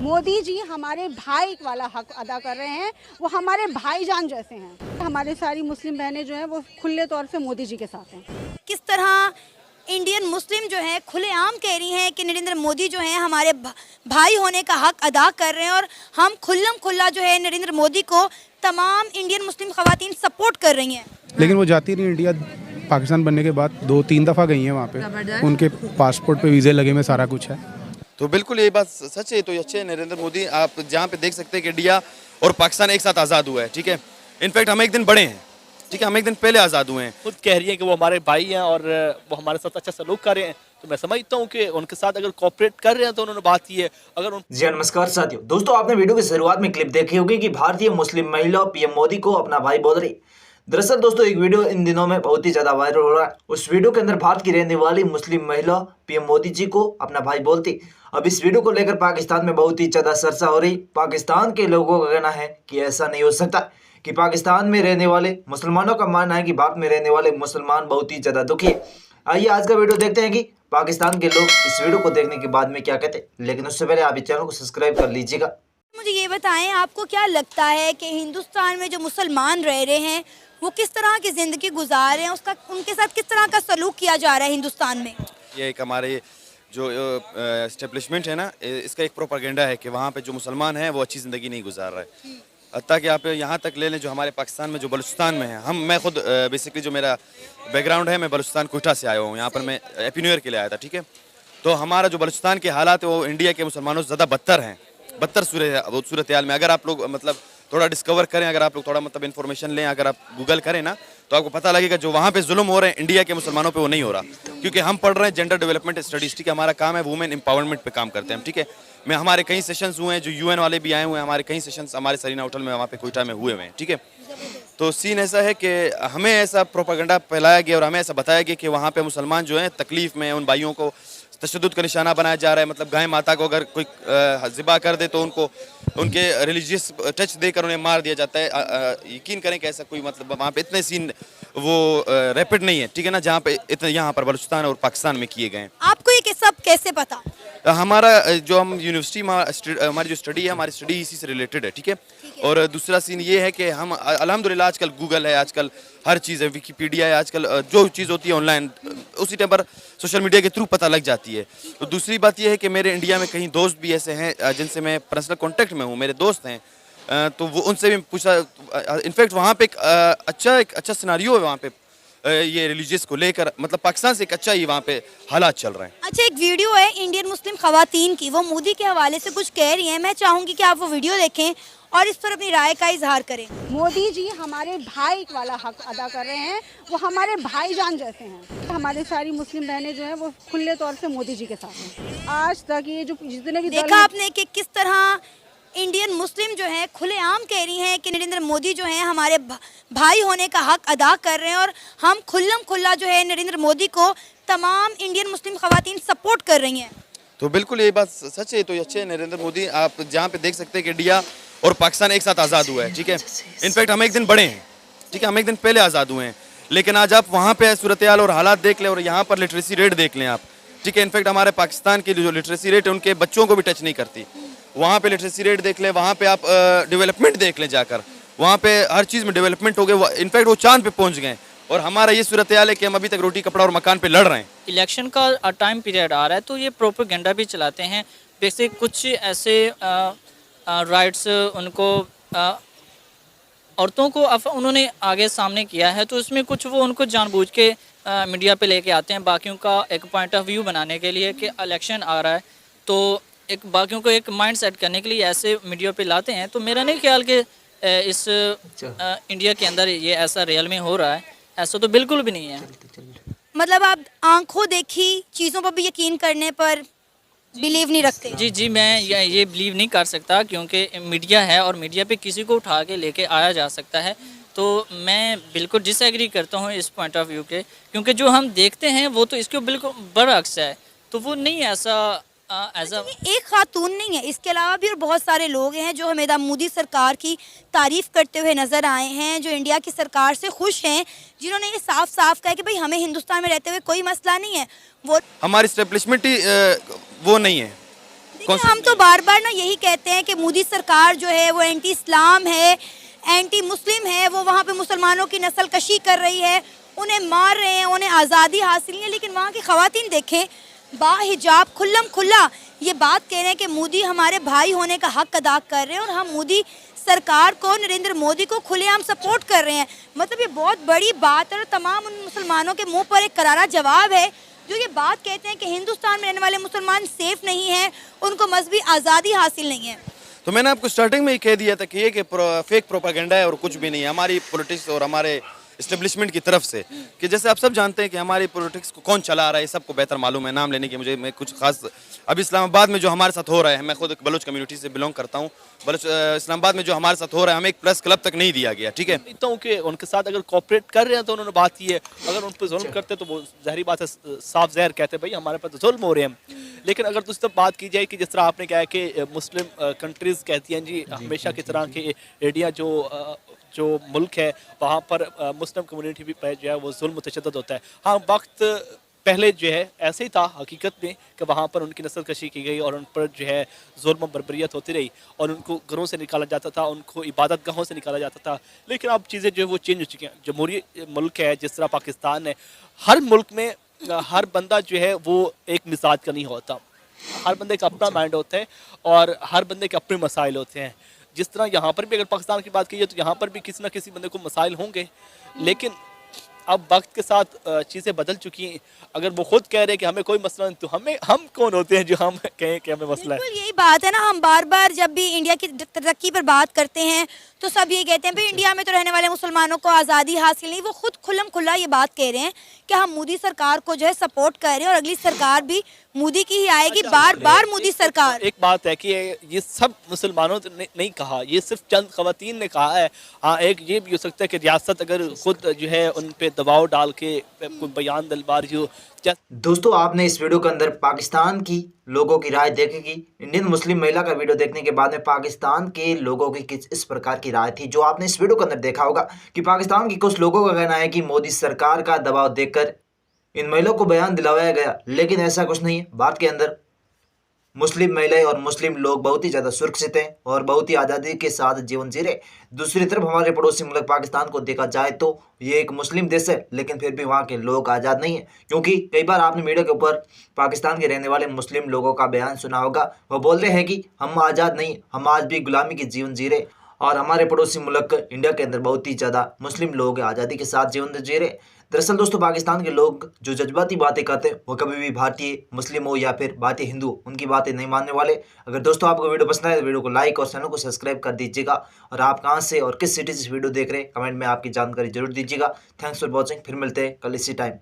मोदी जी हमारे भाई वाला हक अदा कर रहे हैं, वो हमारे भाईजान जैसे हैं। हमारी सारी मुस्लिम बहनें जो हैं वो खुले तौर से मोदी जी के साथ हैं। किस तरह इंडियन मुस्लिम जो है खुलेआम कह रही हैं कि नरेंद्र मोदी जो है हमारे भाई होने का हक अदा कर रहे हैं और हम खुल्लम खुल्ला जो है नरेंद्र मोदी को तमाम इंडियन मुस्लिम खवातीन सपोर्ट कर रही हैं। लेकिन वो जाती नहीं, इंडिया पाकिस्तान बनने के बाद 2-3 दफ़ा गई हैं वहाँ पे, उनके पासपोर्ट पे वीज़े लगे में सारा कुछ है। तो बिल्कुल ये बात सच है। तो ये अच्छे है नरेंद्र मोदी, आप जहाँ पे देख सकते हैं कि इंडिया और पाकिस्तान एक साथ आज़ाद हुआ है, ठीक है। इनफैक्ट हम एक दिन बड़े हैं, ठीक है, हम एक दिन पहले आज़ाद हुए हैं। खुद कह रही हैं कि वो हमारे भाई हैं और वो हमारे साथ अच्छा सलूक कर रहे हैं, तो मैं समझता हूँ कि उनके साथ अगर कोऑपरेट कर रहे हैं तो उन्होंने बात की है। अगर जी नमस्कार साथियों, दोस्तों आपने वीडियो की शुरुआत में क्लिप देखी होगी कि भारतीय मुस्लिम महिला पीएम मोदी को अपना भाई बोल रही। दरअसल दोस्तों एक वीडियो इन दिनों में बहुत ही ज्यादा वायरल हो रहा है। उस वीडियो के अंदर भारत की रहने वाली मुस्लिम महिला पीएम मोदी जी को अपना भाई बोलती। अब इस वीडियो को लेकर पाकिस्तान में बहुत ही ज्यादा चर्चा हो रही। पाकिस्तान के लोगों का कहना है कि ऐसा नहीं हो सकता, कि पाकिस्तान में रहने वाले मुसलमानों का मानना है कि भारत में रहने वाले मुसलमान बहुत ही ज्यादा दुखी है। आइए आज का वीडियो देखते हैं कि पाकिस्तान के लोग इस वीडियो को देखने के बाद में क्या कहते हैं। लेकिन उससे पहले आप इस चैनल को सब्सक्राइब कर लीजिएगा। मुझे ये बताएं, आपको क्या लगता है कि हिंदुस्तान में जो मुसलमान रह रहे हैं वो किस तरह की ज़िंदगी गुजार रहे हैं, उसका उनके साथ किस तरह का सलूक किया जा रहा है हिंदुस्तान में? ये एक हमारे जो एस्टेब्लिशमेंट है ना, इसका एक प्रोपेगेंडा है कि वहाँ पे जो मुसलमान हैं वो अच्छी ज़िंदगी नहीं गुजार रहा है। हत्ता कि आप यहाँ तक ले लें जो हमारे पाकिस्तान में जो बलूचिस्तान में है, मैं खुद बेसिकली जो मेरा बैकग्राउंड है, मैं बलूचिस्तान कोयटा से आया हूँ। यहाँ पर मैं हैप्पी न्यू ईयर के लिए आया था, ठीक है। तो हमारा जो बलूचिस्तान के हालात है वो इंडिया के मुसलमानों से ज़्यादा बदतर हैं, बदतर सूरत हाल में। अगर आप लोग मतलब थोड़ा डिस्कवर करें, अगर आप लोग थोड़ा मतलब इन्फॉर्मेशन लें, अगर आप गूगल करें ना, तो आपको पता लगेगा जो वहाँ पे जुल्म हो रहे हैं इंडिया के मुसलमानों पे वो नहीं हो रहा। क्योंकि हम पढ़ रहे हैं जेंडर डेवलपमेंट स्टडीज, ठीक है, हमारा काम है वुमेन एम्पावरमेंट पे काम करते हैं हम, ठीक है। हमारे कई सेशंस हुए हैं, जो यूएन वाले भी आए हुए हैं, हमारे कई सेशंस हमारे सरीना होटल में वहाँ पे कोयटा में हुए हैं, ठीक है। तो सीन ऐसा है कि हमें ऐसा प्रोपेगेंडा फैलाया गया और हमें ऐसा बताया गया कि वहाँ पे मुसलमान जो हैं तकलीफ में, उन भाइयों को तशद्दुद का निशाना बनाया जा रहा है। मतलब गाय माता को अगर कोई ज़िबा कर दे तो उनको उनके रिलीजियस टच देकर उन्हें मार दिया जाता है। यकीन करें कि ऐसा कोई मतलब वहाँ पे इतने सीन वो रैपिड नहीं है, ठीक है ना, जहाँ पे इतने यहाँ पर बलूचिस्तान और पाकिस्तान में किए गए हैं। आपको ये सब कैसे पता? हमारा जो हम यूनिवर्सिटी हमारी जो स्टडी है, हमारी स्टडी इसी से रिलेटेड है, ठीक है। और दूसरा सीन ये है कि हम अल्हम्दुलिल्लाह आजकल गूगल है, आजकल हर चीज़ है, विकीपीडिया है, आजकल जो चीज़ होती है ऑनलाइन उसी टाइम पर सोशल मीडिया के थ्रू पता लग जाती है। तो दूसरी बात ये है कि मेरे इंडिया में कई दोस्त भी ऐसे हैं जिनसे मैं पर्सनल कॉन्टेक्ट में हूँ, मेरे दोस्त हैं, तो वो उनसे भी पूछा। इनफैक्ट वहाँ पे एक अच्छा सिनारियो है वहाँ पे, ये रिलीजियस को लेकर, मतलब पाकिस्तान से एक अच्छा ही वहाँ पे हालात चल रहे हैं। अच्छा, एक वीडियो है इंडियन मुस्लिम खवातीन की, वो मोदी के हवाले से कुछ कह रही हैं। मैं चाहूँगी कि आप वो वीडियो देखें और इस पर अपनी राय का इजहार करें। मोदी जी हमारे भाई वाला हक अदा कर रहे हैं, वो हमारे भाईजान जैसे हैं। हमारी सारी मुस्लिम बहनें जो हैं वो खुले तौर से मोदी जी के साथ हैं। आज तक ये जो जितने भी देखा आपने कि किस तरह इंडियन मुस्लिम जो है खुलेआम कह रही हैं कि नरेंद्र मोदी जो है हमारे भाई होने का हक अदा कर रहे हैं और हम खुल्लम खुल्ला जो है नरेंद्र मोदी को तमाम इंडियन मुस्लिम खवातीन सपोर्ट कर रही हैं। तो बिल्कुल ये बात सच है। तो ये अच्छे है नरेंद्र मोदी, आप जहाँ पे देख सकते हैं कि इंडिया और पाकिस्तान एक साथ आज़ाद हुआ है, ठीक है। इनफैक्ट हम एक दिन बड़े हैं, ठीक है, हम एक दिन पहले आज़ाद हुए हैं। लेकिन आज आप वहाँ पे सूरत हाल और हालात देख लें और यहाँ पर लिटरेसी रेट देख लें आप, ठीक है। इनफैक्ट हमारे पाकिस्तान की जो लिटरेसी रेट है उनके बच्चों को भी टच नहीं करती। वहाँ पे लिटरेसी रेट देख लें, वहाँ पे आप डेवलपमेंट देख लें जाकर, वहाँ पे हर चीज़ में डेवलपमेंट हो गए। इनफैक्ट वो चांद पे पहुँच गए और हमारा ये सूरत हाल है कि हम अभी तक रोटी कपड़ा और मकान पे लड़ रहे हैं। इलेक्शन का टाइम पीरियड आ रहा है तो ये प्रोपेगेंडा भी चलाते हैं। बेसिक कुछ ऐसे राइट्स उनको औरतों को उन्होंने आगे सामने किया है, तो उसमें कुछ वो उनको जानबूझ के मीडिया पे लेके आते हैं बाकियों का एक पॉइंट ऑफ व्यू बनाने के लिए कि इलेक्शन आ रहा है, तो एक बाकियों को एक माइंड सेट करने के लिए ऐसे मीडिया पे लाते हैं। तो मेरा नहीं ख्याल कि इस इंडिया के अंदर ये ऐसा रियल में हो रहा है, ऐसा तो बिल्कुल भी नहीं है। मतलब आप आंखों देखी चीज़ों पर भी यकीन करने पर बिलीव नहीं रखते? जी मैं ये बिलीव नहीं कर सकता, क्योंकि मीडिया है और मीडिया पे किसी को उठा के लेके आया जा सकता है। तो मैं बिल्कुल डिसएग्री करता हूँ इस पॉइंट ऑफ व्यू के, क्योंकि जो हम देखते हैं वो तो इसके बिल्कुल बरअक्स है। तो वो नहीं ऐसा एक खातून नहीं है, इसके अलावा भी और बहुत सारे लोग हैं जो हमें मोदी सरकार की तारीफ करते हुए नजर आए हैं, जो इंडिया की सरकार से खुश हैं, जिन्होंने ये साफ साफ कहा कि भाई हमें हिंदुस्तान में रहते हुए कोई मसला नहीं है। वो हमारी स्टेब्लिशमेंट ही वो नहीं है, कौन हम तो बार बार ना यही कहते हैं कि मोदी सरकार जो है वो एंटी इस्लाम है, एंटी मुस्लिम है, वो वहाँ पे मुसलमानों की नस्ल कशी कर रही है, उन्हें मार रहे हैं, उन्हें आज़ादी हासिल नहीं है। लेकिन वहाँ की ख़वातीन देखें, बाहिजाब खुल्लम खुल्ला ये बात कह रहे हैं कि मोदी हमारे भाई होने का हक अदा कर रहे हैं और हम मोदी सरकार को, नरेंद्र मोदी को खुलेआम सपोर्ट कर रहे हैं। मतलब ये बहुत बड़ी बात है और तमाम उन मुसलमानों के मुंह पर एक करारा जवाब है जो ये बात कहते हैं कि हिंदुस्तान में रहने वाले मुसलमान सेफ नहीं हैं, उनको मजहबी आज़ादी हासिल नहीं है। तो मैंने आपको स्टार्टिंग में ही कह दिया था कि ये कि फेक प्रोपेगेंडा है और कुछ भी नहीं है हमारी पॉलिटिक्स और हमारे इस्टेब्लिशमेंट की तरफ से। कि जैसे आप सब जानते हैं कि हमारी पॉलिटिक्स को कौन चला रहा है, सबको बेहतर मालूम है, नाम लेने की मुझे मैं कुछ खास। अभी इस्लामाबाद में जो हमारे साथ हो रहा है, मैं खुद एक बलोच कम्युनिटी से बिलोंग करता हूँ, इस्लामाबाद में जो हमारे साथ हो रहा है हमें एक प्रेस क्लब तक नहीं दिया गया। ठीक है, समझता हूँ कि उनके साथ अगर कोऑपरेट कर रहे हैं तो उन्होंने बात की है, अगर उन पर जुल्म करते तो वो ज़ाहिर बात है साफ ज़हर कहते हैं भाई हमारे पास तो जुल्म हो रहे हैं। लेकिन अगर उस तब बात की जाए कि जिस तरह आपने कहा कि मुस्लिम कंट्रीज़ कहती हैं जी हमेशा की तरह के इंडिया जो मुल्क है वहाँ पर मुस्लिम कम्युनिटी भी जो है वो जुल्म तशद्दुद होता है। हाँ, वक्त पहले जो है ऐसे ही था हकीकत में कि वहाँ पर उनकी नस्ल कशी की गई और उन पर जो है जुल्म बर्बरियत होती रही और उनको घरों से निकाला जाता था, उनको इबादत गाहों से निकाला जाता था। लेकिन अब चीज़ें जो है वो चेंज हो चुकी हैं। जमहूरी मुल्क है जिस तरह पाकिस्तान है, हर मुल्क में हर बंदा जो है वो एक मिजाज का नहीं होता, हर बंदे का अपना माइंड होता है और हर बंदे के अपने मसाइल होते हैं। जिस तरह यहाँ पर भी अगर पाकिस्तान की बात की जाए तो यहाँ पर भी किसी ना किसी बंदे को मसाइल होंगे, लेकिन अब वक्त के साथ चीज़ें बदल चुकी हैं। अगर वो खुद कह रहे हैं कि हमें कोई मसला नहीं, तो हम कौन होते हैं जो हम कहें कि हमें मसला है। बिल्कुल यही बात है ना, हम बार बार जब भी इंडिया की तरक्की पर बात करते हैं तो सब ये कहते हैं भाई इंडिया में तो रहने वाले मुसलमानों को आज़ादी हासिल नहीं। वो खुद खुल्लम खुल्ला ये बात कह रहे हैं कि हम मोदी सरकार को जो है सपोर्ट कर रहे हैं और अगली सरकार भी मोदी की ही आएगी। बार बार मोदी सरकार, एक बात है कि ये सब मुसलमानों ने नहीं कहा, ये सिर्फ चंद खवातीन ने कहा है। हाँ, एक ये भी हो सकता है कि रियासत अगर खुद जो है उन पे दबाव डाल के कोई बयान दलबाजी हो। दोस्तों, आपने इस वीडियो के अंदर पाकिस्तान की लोगों की राय देखेगी। इंडियन मुस्लिम महिला का वीडियो देखने के बाद में पाकिस्तान के लोगों की किस इस प्रकार की राय थी, जो आपने इस वीडियो के अंदर देखा होगा कि पाकिस्तान की कुछ लोगों का कहना है कि मोदी सरकार का दबाव देखकर इन महिलाओं को बयान दिलवाया गया। लेकिन ऐसा कुछ नहीं है। भारत के अंदर मुस्लिम महिलाएं और मुस्लिम लोग बहुत ही ज़्यादा सुरक्षित हैं और बहुत ही आज़ादी के साथ जीवन जी रहे। दूसरी तरफ हमारे पड़ोसी मुल्क पाकिस्तान को देखा जाए तो ये एक मुस्लिम देश है, लेकिन फिर भी वहाँ के लोग आज़ाद नहीं है। क्योंकि कई बार आपने मीडिया के ऊपर पाकिस्तान के रहने वाले मुस्लिम लोगों का बयान सुना होगा, वो बोल रहे हैं कि हम आज़ाद नहीं, हम आज भी गुलामी की जीवन जी रहे। और हमारे पड़ोसी मुल्क इंडिया के अंदर बहुत ही ज़्यादा मुस्लिम लोग आज़ादी के साथ जीवन जी रहे। दरअसल दोस्तों, पाकिस्तान के लोग जो जज्बाती बातें करते हैं वो कभी भी भारतीय मुस्लिम हो या फिर भारतीय हिंदू उनकी बातें नहीं मानने वाले। अगर दोस्तों आपको वीडियो पसंद आए तो वीडियो को लाइक और चैनल को सब्सक्राइब कर दीजिएगा। और आप कहां से और किस सिटी से वीडियो देख रहे हैं कमेंट में आपकी जानकारी जरूर दीजिएगा। Thanks for watching. फिर मिलते हैं कल इसी टाइम।